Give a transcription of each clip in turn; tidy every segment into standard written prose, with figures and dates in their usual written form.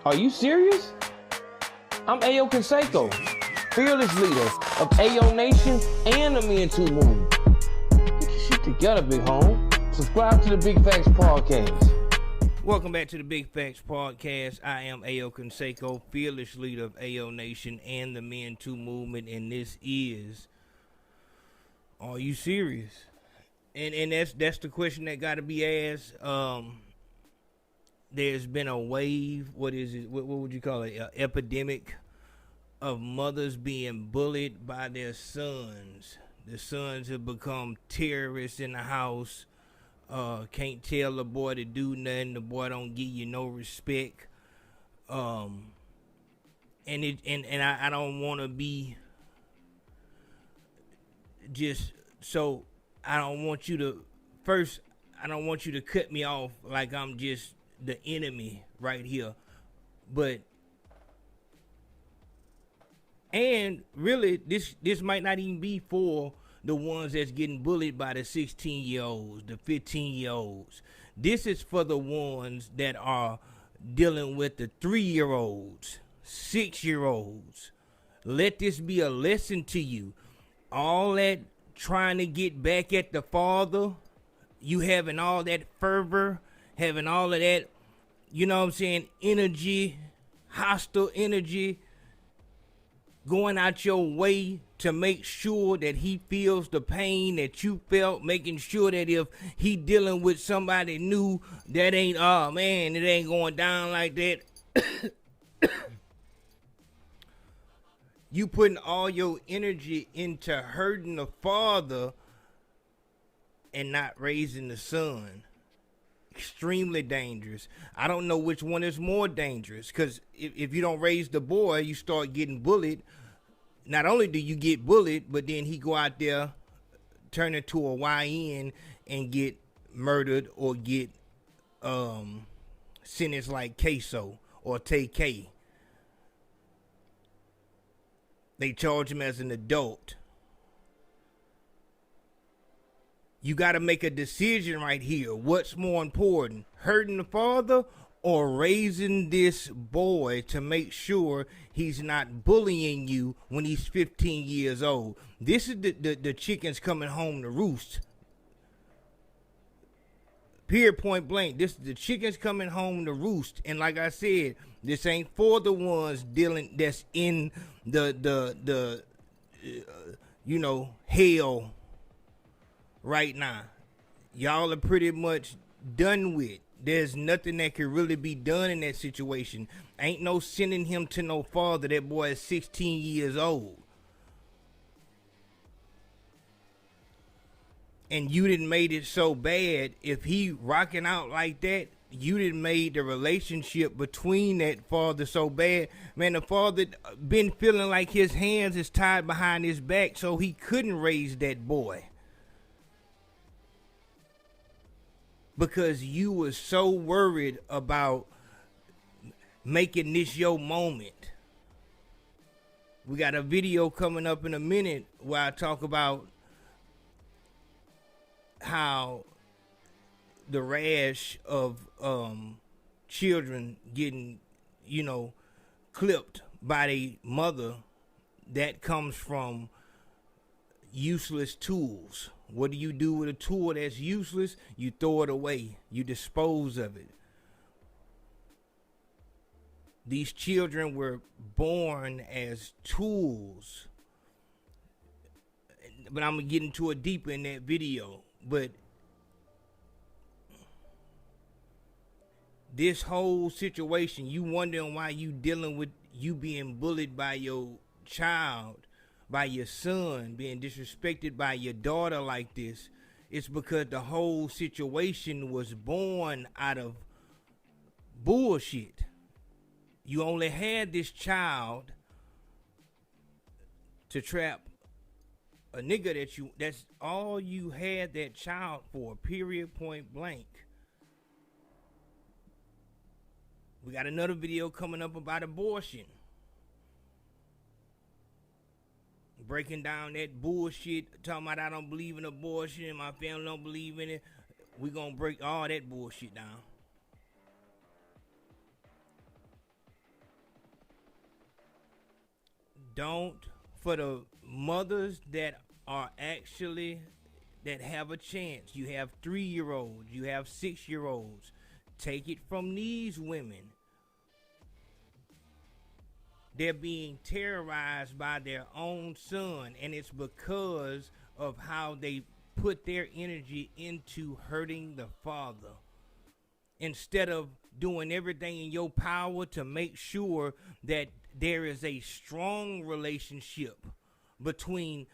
Are you serious? I'm Ayo Consaco, fearless leader of Ayo Nation and the Men2 Movement. Get your shit together, big home. Subscribe to the Big Facts Podcast. Welcome back to the Big Facts Podcast. I am Ayo Consaco, fearless leader of Ayo Nation and the Men2 Movement, and this is, are you serious? And that's the question that got to be asked. There's been a wave, what is it, what would you call it, an epidemic of mothers being bullied by their sons. The sons have become terrorists in the house. Can't tell the boy to do nothing. The boy don't give you no respect. And I don't want to be just, so I don't want you to, first, I don't want you to cut me off like I'm just the enemy right here. But, and really, this might not even be for the ones that's getting bullied by the 16-year-olds, the 15-year-olds. This is for the ones that are dealing with the 3-year-olds, 6-year-olds. Let this be a lesson to you. All that trying to get back at the father, you having all that fervor, having all of that, you know what I'm saying, energy, hostile energy, going out your way to make sure that he feels the pain that you felt, making sure that if he dealing with somebody new, that ain't, oh man, it ain't going down like that. You putting all your energy into hurting the father and not raising the son. Extremely dangerous. I don't know which one is more dangerous, because if you don't raise the boy, you start getting bullied. Not only do you get bullied, but then he go out there, turn into a YN and get murdered or get sentenced like Queso or TK. They charge him as an adult. You got to make a decision right here. What's more important, hurting the father or raising this boy to make sure he's not bullying you when he's 15 years old? This is the chickens coming home to roost. Period, point blank. This is the chickens coming home to roost. And like I said, this ain't for the ones dealing that's in the hell right now. Y'all are pretty much done with. There's nothing that can really be done in that situation. Ain't no sending him to no father. That boy is 16 years old. And you didn't made it so bad. If he rocking out like that, you didn't made the relationship between that father so bad. Man, the father been feeling like his hands is tied behind his back, so he couldn't raise that boy. Because you were so worried about making this your moment. We got a video coming up in a minute where I talk about how the rash of children getting, clipped by their mother, that comes from useless tools. What do you do with a tool that's useless? You throw it away. You dispose of it. These children were born as tools. But I'm going to get into it deeper in that video. But this whole situation, you wondering why you dealing with you being bullied by your child, by your son, being disrespected by your daughter like this, it's because the whole situation was born out of bullshit. You only had this child to trap a nigga that's all you had that child for, period, point blank. We got another video coming up about abortion. Breaking down that bullshit, talking about I don't believe in abortion and my family don't believe in it. We're going to break all that bullshit down. don't, for the mothers that are actually, that have a chance, you have 3-year-olds, you have 6-year-olds, take it from these women. They're being terrorized by their own son, and it's because of how they put their energy into hurting the father, instead of doing everything in your power to make sure that there is a strong relationship between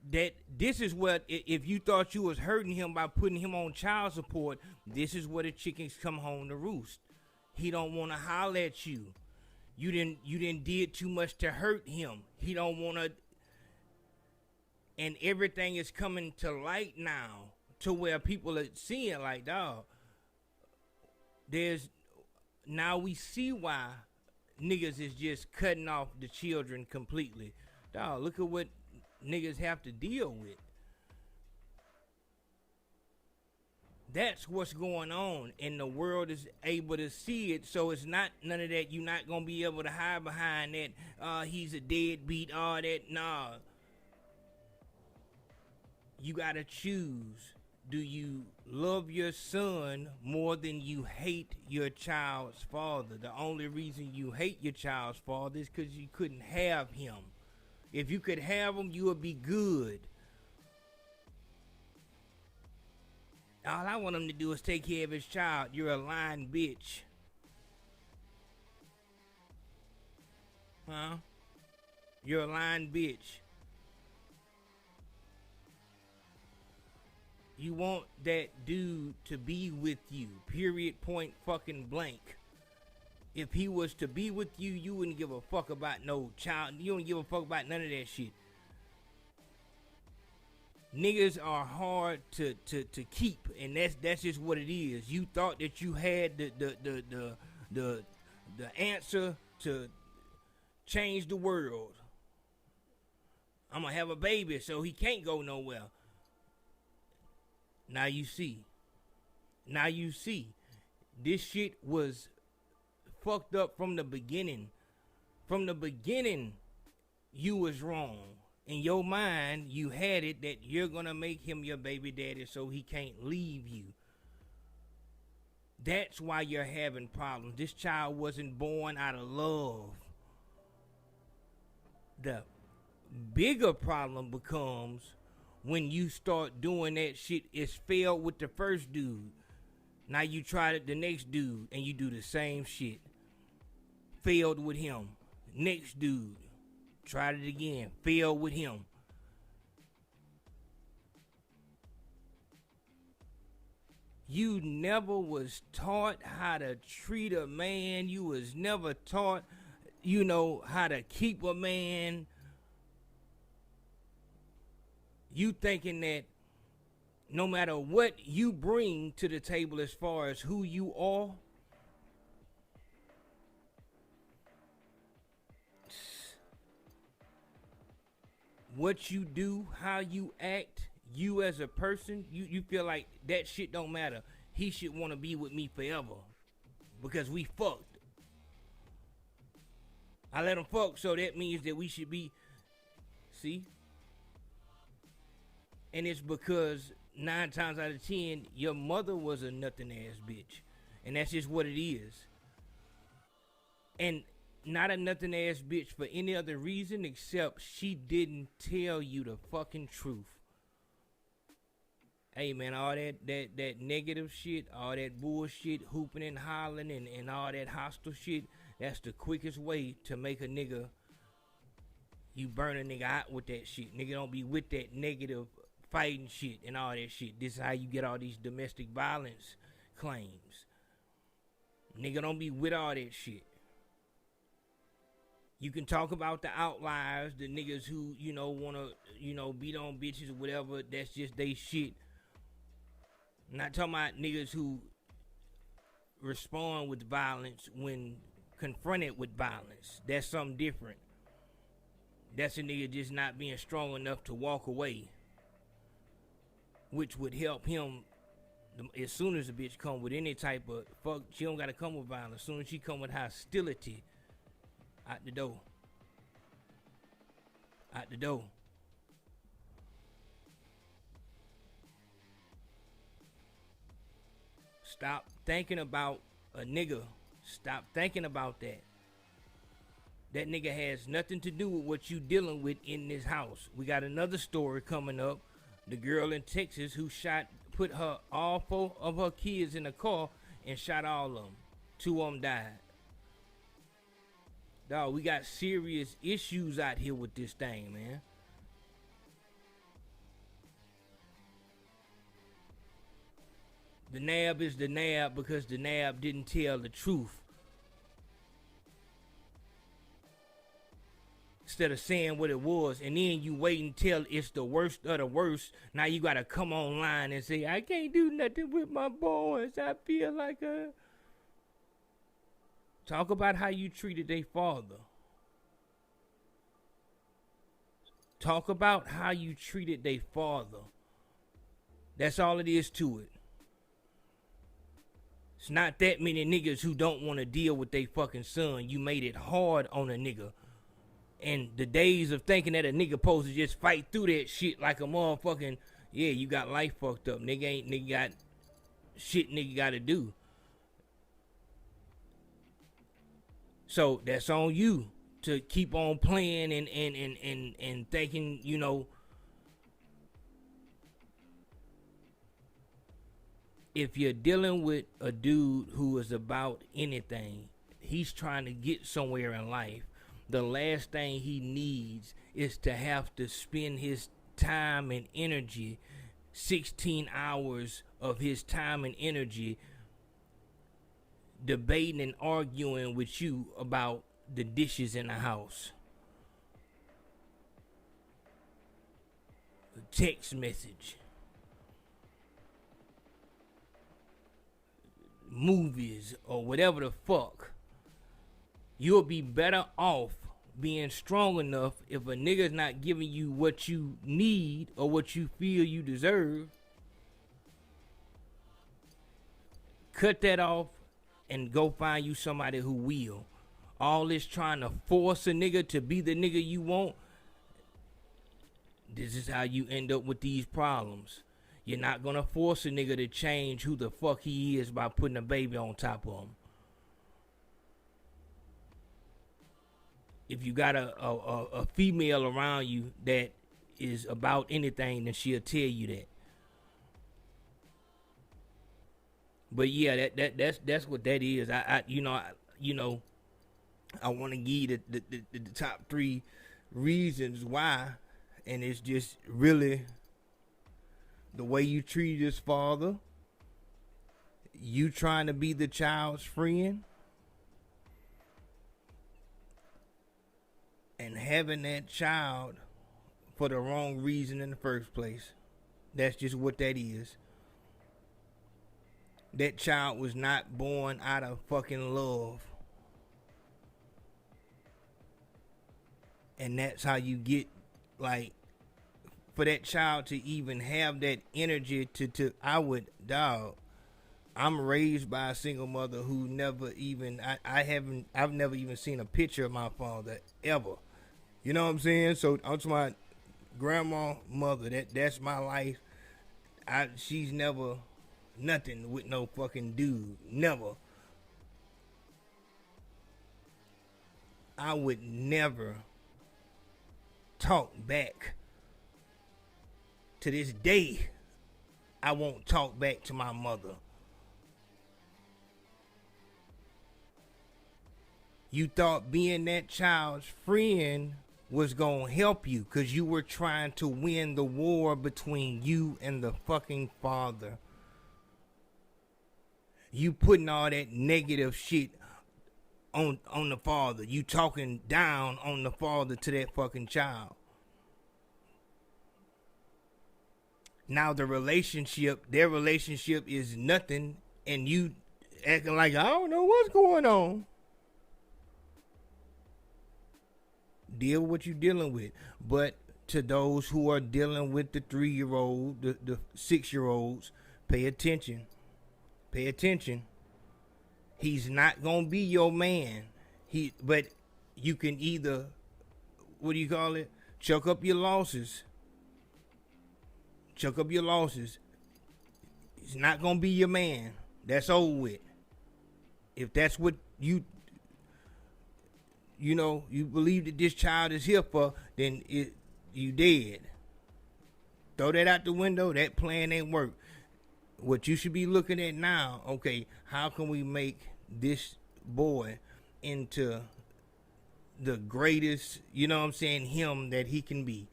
that. This is what, if you thought you was hurting him by putting him on child support, this is where the chickens come home to roost. He don't want to holler at you. You didn't did too much to hurt him. He don't want to, and everything is coming to light now, to where people are seeing like, dog, now we see why niggas is just cutting off the children completely. Dog, look at what niggas have to deal with. That's what's going on, and the world is able to see it. So it's not none of that. You're not gonna be able to hide behind that. He's a deadbeat. All that. Nah. You gotta choose. Do you love your son more than you hate your child's father? The only reason you hate your child's father is because you couldn't have him. If you could have him, you would be good. All I want him to do is take care of his child. You're a lying bitch. Huh? You're a lying bitch. You want that dude to be with you. Period, point, fucking blank. If he was to be with you, you wouldn't give a fuck about no child. You don't give a fuck about none of that shit. Niggas are hard to keep, and that's just what it is. You thought that you had the answer to change the world. I'm gonna have a baby so he can't go nowhere. Now you see. Now you see. This shit was fucked up from the beginning. From the beginning, you was wrong. In your mind, you had it that you're gonna make him your baby daddy so he can't leave you. That's why you're having problems. This child wasn't born out of love. The bigger problem becomes when you start doing that shit. It's failed with the first dude. Now you try it the next dude and you do the same shit. Failed with him. Next dude. Tried it again. Failed with him. You never was taught how to treat a man. You was never taught, how to keep a man. You thinking that no matter what you bring to the table as far as who you are, what you do, how you act, you as a person, you feel like that shit don't matter. He should want to be with me forever because we fucked. I let him fuck, so that means that we should be, see? And it's because 9 times out of 10, your mother was a nothing ass bitch. And that's just what it is. And not a nothing ass bitch for any other reason except she didn't tell you the fucking truth. Hey man, all that negative shit, all that bullshit, hooping and hollering and all that hostile shit, that's the quickest way to make a nigga, you burn a nigga out with that shit. Nigga don't be with that negative fighting shit and all that shit. This is how you get all these domestic violence claims. Nigga don't be with all that shit. You can talk about the outliers, the niggas who, wanna, beat on bitches or whatever. That's just they shit. I'm not talking about niggas who respond with violence when confronted with violence. That's something different. That's a nigga just not being strong enough to walk away, which would help him. As soon as a bitch come with any type of fuck, she don't gotta come with violence. As soon as she come with hostility, out the door. Out the door. Stop thinking about a nigga. Stop thinking about that. That nigga has nothing to do with what you dealing with in this house. We got another story coming up. The girl in Texas who put all 4 of her kids in a car and shot all of them. 2 of them died. Dog, we got serious issues out here with this thing, man. The nab is the nab because the nab didn't tell the truth. Instead of saying what it was, and then you wait until it's the worst of the worst. Now you gotta come online and say, I can't do nothing with my boys. I feel like a... Talk about how you treated their father. Talk about how you treated their father. That's all it is to it. It's not that many niggas who don't want to deal with their fucking son. You made it hard on a nigga. And the days of thinking that a nigga supposed to just fight through that shit like a motherfucking, yeah, you got life fucked up. Nigga got shit nigga gotta do. So that's on you to keep on playing and thinking, you know, if you're dealing with a dude who is about anything, he's trying to get somewhere in life. The last thing he needs is to have to spend his time and energy, 16 hours of his time and energy, debating and arguing with you about the dishes in the house. A text message. Movies or whatever the fuck. You'll be better off being strong enough if a nigga's not giving you what you need or what you feel you deserve. Cut that off and go find you somebody who will. All this trying to force a nigga to be the nigga you want, this is how you end up with these problems. You're not gonna force a nigga to change who the fuck he is by putting a baby on top of him. If you got a female around you that is about anything, then she'll tell you that. But yeah, that's what that is. I want to give you the top 3 reasons why, and it's just really the way you treat his father, you trying to be the child's friend, and having that child for the wrong reason in the first place. That's just what that is. That child was not born out of fucking love. And that's how you get, like, for that child to even have that energy to I'm raised by a single mother who never even, I've never even seen a picture of my father ever. You know what I'm saying? So I'm to my grandma, mother, that's my life. She's never nothing with no fucking dude. Never. I would never talk back. To this day, I won't talk back to my mother. You thought being that child's friend was gonna help you because you were trying to win the war between you and the fucking father. You putting all that negative shit on the father. You talking down on the father to that fucking child. Now their relationship is nothing, and you acting like, I don't know what's going on. Deal with what you're dealing with. But to those who are dealing with the 3-year-old, the 6-year-olds, pay attention. Pay attention. He's not gonna be your man. But you can either, what do you call it? Chuck up your losses. Chuck up your losses. He's not gonna be your man. That's over with. If that's what you believe that this child is here for, then you dead. Throw that out the window. That plan ain't work. What you should be looking at now, okay, how can we make this boy into the greatest, him that he can be?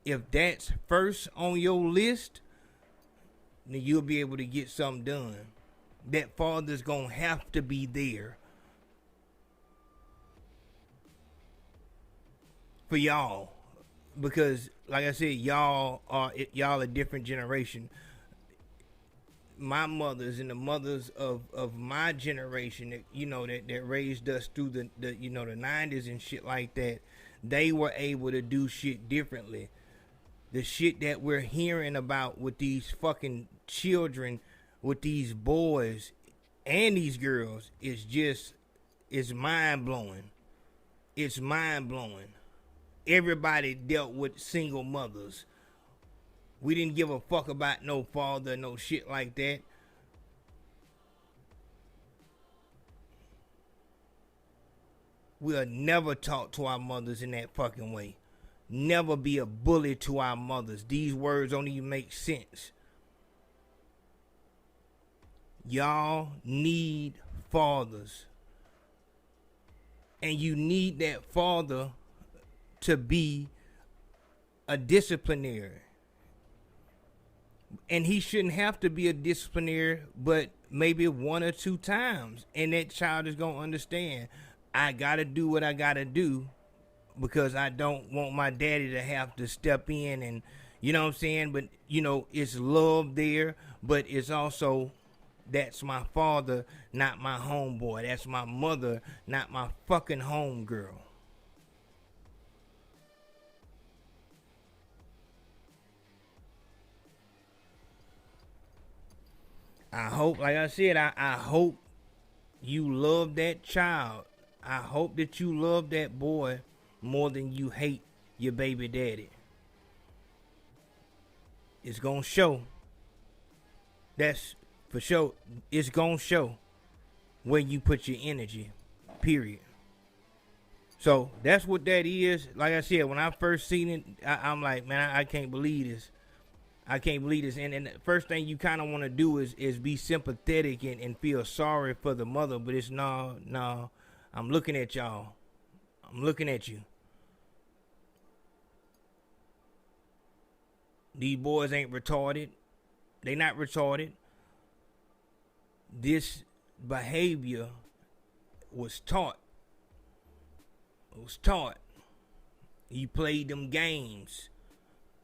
If that's first on your list, then you'll be able to get something done. That father's gonna have to be there for y'all, because like I said, y'all a different generation. My mothers and the mothers of my generation that raised us through the 90s and shit like that, they were able to do shit differently. The shit that we're hearing about with these fucking children, with these boys and these girls, is mind blowing. It's mind blowing. Everybody dealt with single mothers. We didn't give a fuck about no father, no shit like that. We'll never talk to our mothers in that fucking way. Never be a bully to our mothers. These words don't even make sense. Y'all need fathers. And you need that father to be a disciplinarian. And he shouldn't have to be a disciplinarian, but maybe 1 or 2 times. And that child is going to understand, I got to do what I got to do, because I don't want my daddy to have to step in and, But, it's love there, but it's also, that's my father, not my homeboy. That's my mother, not my fucking homegirl. I hope, like I said, I hope you love that child. I hope that you love that boy more than you hate your baby daddy. It's gonna show. That's for sure. It's gonna show where you put your energy, period. So that's what that is. Like I said, when I first seen it, I'm like, man, I can't believe this. I can't believe this. And the first thing you kind of want to do is be sympathetic and feel sorry for the mother. But it's no. I'm looking at y'all. I'm looking at you. These boys ain't retarded. They not retarded. This behavior was taught. It was taught. You played them games.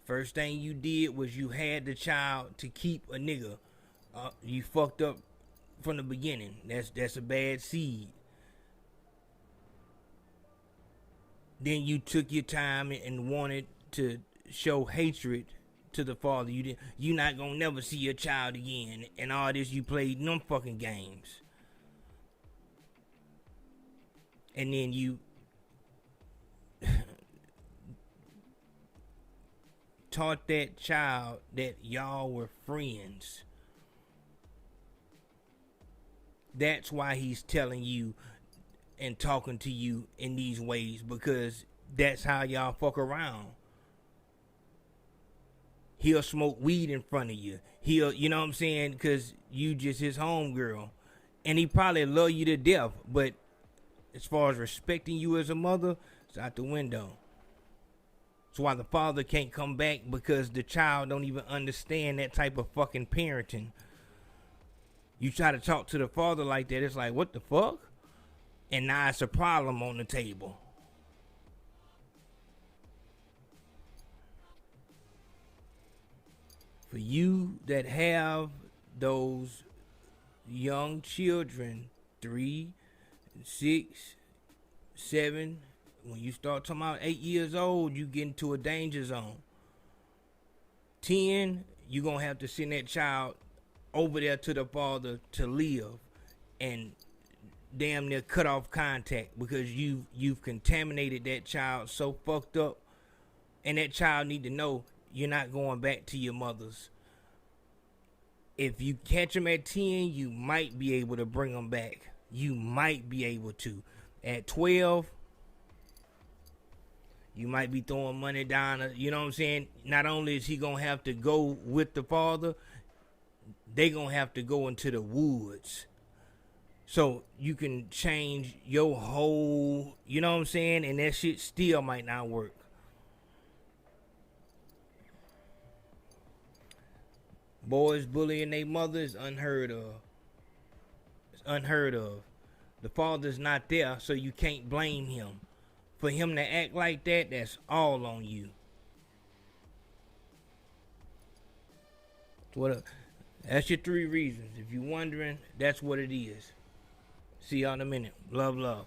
First thing you did was you had the child to keep a nigga. You fucked up from the beginning. That's a bad seed. Then you took your time and wanted to show hatred to the father. You not gonna never see your child again, and all this. You played them fucking games, and then you taught that child that y'all were friends. That's why he's telling you and talking to you in these ways, because that's how y'all fuck around. He'll smoke weed in front of you. He'll, you know what I'm saying, because you just his homegirl. And he probably love you to death, but as far as respecting you as a mother, it's out the window. That's why the father can't come back, because the child don't even understand that type of fucking parenting. You try to talk to the father like that, it's like, what the fuck? And now it's a problem on the table. For you that have those young children, 3, 6, 7, when you start talking about 8 years old, you get into a danger zone. 10, you're going to have to send that child over there to the father to live and damn near cut off contact because you've contaminated that child so fucked up, and that child need to know you're not going back to your mother's. If you catch them at 10, you might be able to bring them back. You might be able to. At 12, you might be throwing money down. You know what I'm saying? Not only is he going to have to go with the father, they going to have to go into the woods. So you can change your whole, you know what I'm saying? And that shit still might not work. Boys bullying their mother is unheard of. It's unheard of. The father's not there, so you can't blame him. For him to act like that, that's all on you. That's your 3 reasons. If you're wondering, that's what it is. See y'all in a minute. Love, love.